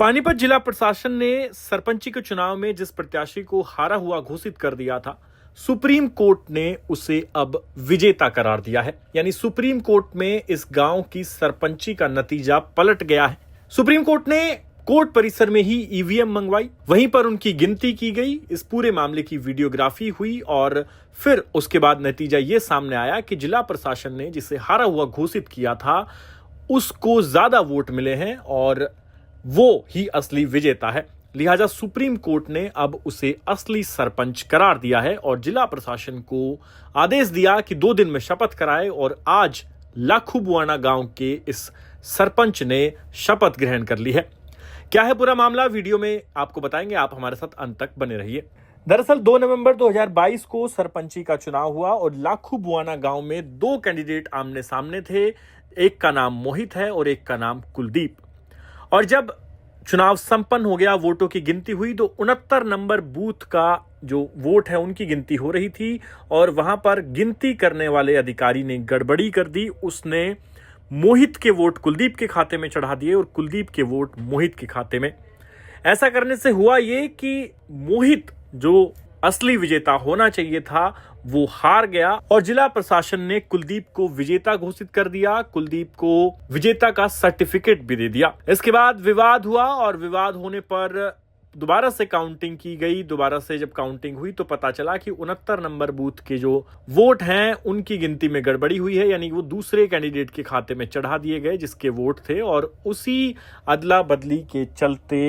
पानीपत जिला प्रशासन ने सरपंची के चुनाव में जिस प्रत्याशी को हारा हुआ घोषित कर दिया था, सुप्रीम कोर्ट ने उसे अब विजेता करार दिया है। यानी सुप्रीम कोर्ट में इस गांव की सरपंची का नतीजा पलट गया है। सुप्रीम कोर्ट ने कोर्ट परिसर में ही ईवीएम मंगवाई, वहीं पर उनकी गिनती की गई। इस पूरे मामले की वीडियोग्राफी हुई और फिर उसके बाद नतीजा ये सामने आया कि जिला प्रशासन ने जिसे हारा हुआ घोषित किया था उसको ज्यादा वोट मिले हैं और वो ही असली विजेता है। लिहाजा सुप्रीम कोर्ट ने अब उसे असली सरपंच करार दिया है और जिला प्रशासन को आदेश दिया कि 2 दिन में शपथ कराए। और आज लाखुबुआना गांव के इस सरपंच ने शपथ ग्रहण कर ली है। क्या है पूरा मामला, वीडियो में आपको बताएंगे। आप हमारे साथ अंत तक बने रहिए। दरअसल 2 नवंबर 2022 को सरपंची का चुनाव हुआ और लाखुबुआना गांव में 2 कैंडिडेट आमने सामने थे। एक का नाम मोहित है और एक का नाम कुलदीप। और जब चुनाव संपन्न हो गया, वोटों की गिनती हुई तो 69 नंबर बूथ का जो वोट है उनकी गिनती हो रही थी और वहां पर गिनती करने वाले अधिकारी ने गड़बड़ी कर दी। उसने मोहित के वोट कुलदीप के खाते में चढ़ा दिए और कुलदीप के वोट मोहित के खाते में। ऐसा करने से हुआ ये कि मोहित जो असली विजेता होना चाहिए था वो हार गया और जिला प्रशासन ने कुलदीप को विजेता घोषित कर दिया। कुलदीप को विजेता का सर्टिफिकेट भी दे दिया। इसके बाद विवाद हुआ और विवाद होने पर दोबारा से काउंटिंग की गई। दोबारा से जब काउंटिंग हुई तो पता चला कि 69 नंबर बूथ के जो वोट हैं उनकी गिनती में गड़बड़ी हुई है। यानी वो दूसरे कैंडिडेट के खाते में चढ़ा दिए गए जिसके वोट थे और उसी अदला बदली के चलते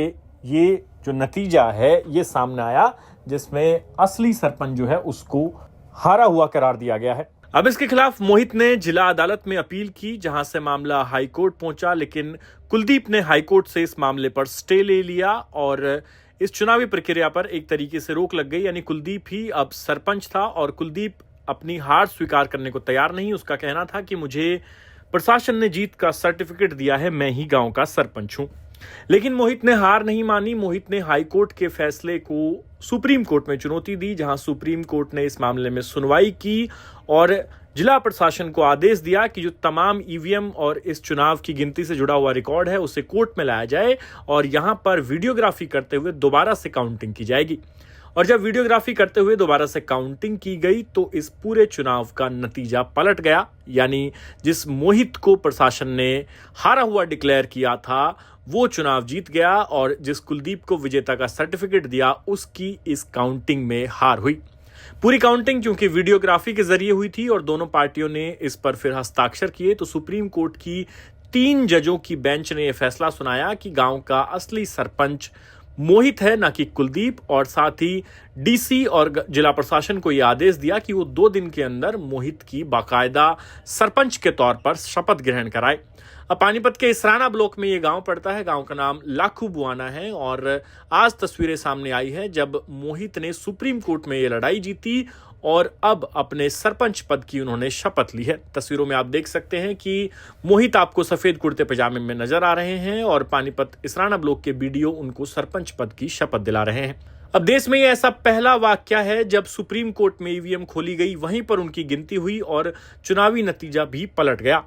ये जो नतीजा है ये सामने आया, जिसमें असली सरपंच जो है उसको हारा हुआ करार दिया गया है। अब इसके खिलाफ मोहित ने जिला अदालत में अपील की, जहां से मामला हाईकोर्ट पहुंचा, लेकिन कुलदीप ने हाईकोर्ट से इस मामले पर स्टे ले लिया और इस चुनावी प्रक्रिया पर एक तरीके से रोक लग गई। यानी कुलदीप ही अब सरपंच था और कुलदीप अपनी हार स्वीकार करने को तैयार नहीं। उसका कहना था कि मुझे प्रशासन ने जीत का सर्टिफिकेट दिया है, मैं ही गांव का सरपंच हूं। लेकिन मोहित ने हार नहीं मानी। मोहित ने हाईकोर्ट के फैसले को सुप्रीम कोर्ट में चुनौती दी, जहां सुप्रीम कोर्ट ने इस मामले में सुनवाई की और जिला प्रशासन को आदेश दिया कि जो तमाम ईवीएम और इस चुनाव की गिनती से जुड़ा हुआ रिकॉर्ड है उसे कोर्ट में लाया जाए और यहां पर वीडियोग्राफी करते हुए दोबारा से काउंटिंग की जाएगी। और जब वीडियोग्राफी करते हुए दोबारा से काउंटिंग की गई तो इस पूरे चुनाव का नतीजा पलट गया। यानी जिस मोहित को प्रशासन ने हारा हुआ डिक्लेयर किया था वो चुनाव जीत गया और जिस कुलदीप को विजेता का सर्टिफिकेट दिया उसकी इस काउंटिंग में हार हुई। पूरी काउंटिंग क्योंकि वीडियोग्राफी के जरिए हुई थी और दोनों पार्टियों ने इस पर फिर हस्ताक्षर किए तो सुप्रीम कोर्ट की 3 जजों की बेंच ने यह फैसला सुनाया कि गांव का असली सरपंच मोहित है, ना कि कुलदीप। और साथ ही डीसी और जिला प्रशासन को यह आदेश दिया कि वो 2 दिन के अंदर मोहित की बाकायदा सरपंच के तौर पर शपथ ग्रहण कराए। अब पानीपत के इसराना ब्लॉक में ये गांव पड़ता है। गांव का नाम लाखुबुआना है और आज तस्वीरें सामने आई है जब मोहित ने सुप्रीम कोर्ट में ये लड़ाई जीती और अब अपने सरपंच पद की उन्होंने शपथ ली है। तस्वीरों में आप देख सकते हैं कि मोहित आपको सफेद कुर्ते पजामे में नजर आ रहे हैं और पानीपत इसराना ब्लॉक के बीडीओ उनको सरपंच पद की शपथ दिला रहे हैं। अब देश में यह ऐसा पहला वाकया है जब सुप्रीम कोर्ट में ईवीएम खोली गई, वहीं पर उनकी गिनती हुई और चुनावी नतीजा भी पलट गया।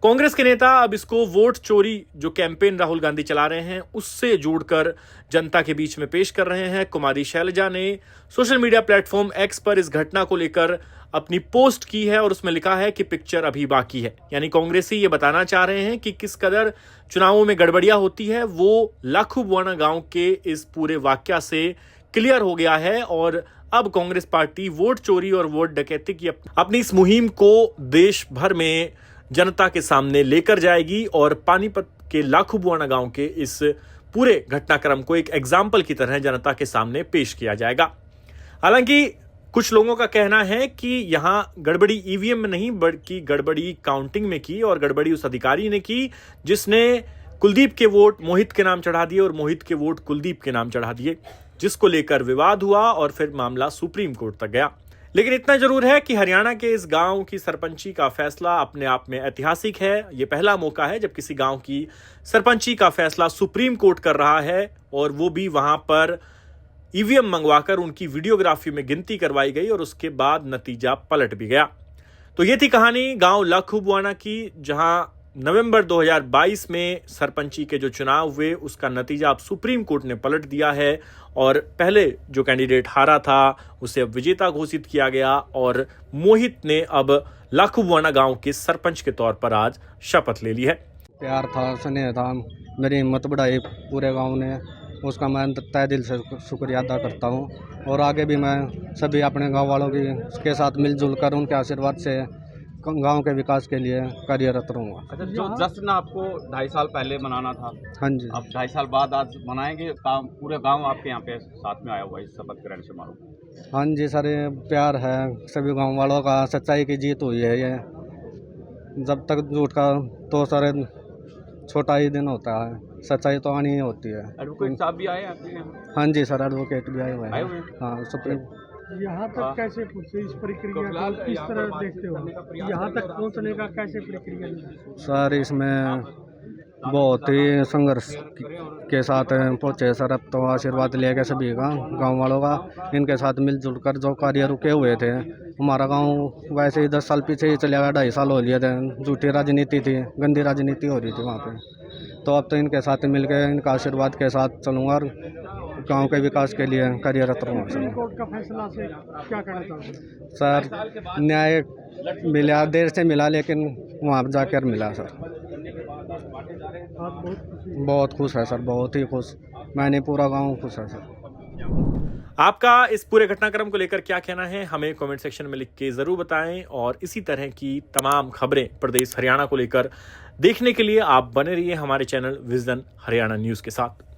कांग्रेस के नेता अब इसको वोट चोरी जो कैंपेन राहुल गांधी चला रहे हैं उससे जोड़कर जनता के बीच में पेश कर रहे हैं। कुमारी शैलजा ने सोशल मीडिया प्लेटफॉर्म एक्स पर इस घटना को लेकर अपनी पोस्ट की है और उसमें लिखा है कि पिक्चर अभी बाकी है। यानी कांग्रेसी ये बताना चाह रहे हैं कि किस कदर चुनावों में गड़बड़ियां होती है वो लाखुबुआना गांव के इस पूरे वाकया से क्लियर हो गया है। और अब कांग्रेस पार्टी वोट चोरी और वोट डकैती की अपनी इस मुहिम को देश भर में जनता के सामने लेकर जाएगी और पानीपत के लाखुबुआना गांव के इस पूरे घटनाक्रम को एक एग्जाम्पल की तरह जनता के सामने पेश किया जाएगा। हालांकि कुछ लोगों का कहना है कि यहां गड़बड़ी ईवीएम में नहीं बल्कि गड़बड़ी काउंटिंग में की और गड़बड़ी उस अधिकारी ने की जिसने कुलदीप के वोट मोहित के नाम चढ़ा दिए और मोहित के वोट कुलदीप के नाम चढ़ा दिए, जिसको लेकर विवाद हुआ और फिर मामला सुप्रीम कोर्ट तक गया। लेकिन इतना जरूर है कि हरियाणा के इस गांव की सरपंची का फैसला अपने आप में ऐतिहासिक है। यह पहला मौका है जब किसी गांव की सरपंची का फैसला सुप्रीम कोर्ट कर रहा है और वो भी वहां पर ईवीएम मंगवाकर उनकी वीडियोग्राफी में गिनती करवाई गई और उसके बाद नतीजा पलट भी गया। तो ये थी कहानी गांव लाखुबुआना की, जहां नवंबर 2022 में सरपंची के जो चुनाव हुए उसका नतीजा अब सुप्रीम कोर्ट ने पलट दिया है और पहले जो कैंडिडेट हारा था उसे अब विजेता घोषित किया गया और मोहित ने अब लाखुवाना गांव के सरपंच के तौर पर आज शपथ ले ली है। प्यार था, स्नेह था, मेरी हिम्मत बढ़ाई पूरे गांव ने, उसका मैं तहे दिल से शुक्रिया अदा करता हूं और आगे भी मैं सभी अपने गांव वालों के साथ मिलजुल कर उनके आशीर्वाद से गांव के विकास के लिए कार्यरत रहूँगा। अच्छा, जो जश्न आपको 2.5 साल पहले मनाना था, हाँ जी, अब 2.5 साल बाद आज मनाएंगे। पूरे गांव आपके यहाँ पे साथ में आया हुआ है इस शपथ ग्रहण समारोह। हाँ जी सर, ये प्यार है सभी गांव वालों का, सच्चाई की जीत हुई है। ये जब तक झूठ का तो सर छोटा ही दिन होता है, सच्चाई तो आनी ही होती है। एडवोकेट साहब भी आए हैं आपके यहाँ? हाँ जी सर, एडवोकेट भी आए हुए आए हैं। हुए हैं? हाँ, सुप्रीम यहाँ तक कैसे पहुँचे, इस प्रक्रिया को किस तरह देखते हो? यहाँ तक पहुँचने का कैसे प्रक्रिया है? सर इसमें बहुत ही संघर्ष के साथ पहुँचे सर। अब तो आशीर्वाद लेके सभी का, गांव वालों का, इनके साथ मिलजुल कर जो कार्य रुके हुए थे। हमारा गांव वैसे ही 10 साल पीछे ही चले गया, 2.5 साल हो लिए थे, झूठी राजनीति थी, गंदी राजनीति हो रही थी वहाँ पे। तो अब तो इनके साथ मिलकर इनका आशीर्वाद के साथ चलूँगा और गांव के विकास के लिए कार्यरत रहूँगा। सुप्रीम कोर्ट का फैसला से क्या कहना चाहते हैं? सर न्याय मिला, देर से मिला, लेकिन वहाँ जाकर मिला सर। आप बहुत खुश है सर, बहुत ही खुश, मैंने पूरा गांव खुश है सर। आपका इस पूरे घटनाक्रम को लेकर क्या कहना है हमें कमेंट सेक्शन में लिख के जरूर बताएं और इसी तरह की तमाम खबरें प्रदेश हरियाणा को लेकर देखने के लिए आप बने रहिए हमारे चैनल विजन हरियाणा न्यूज के साथ।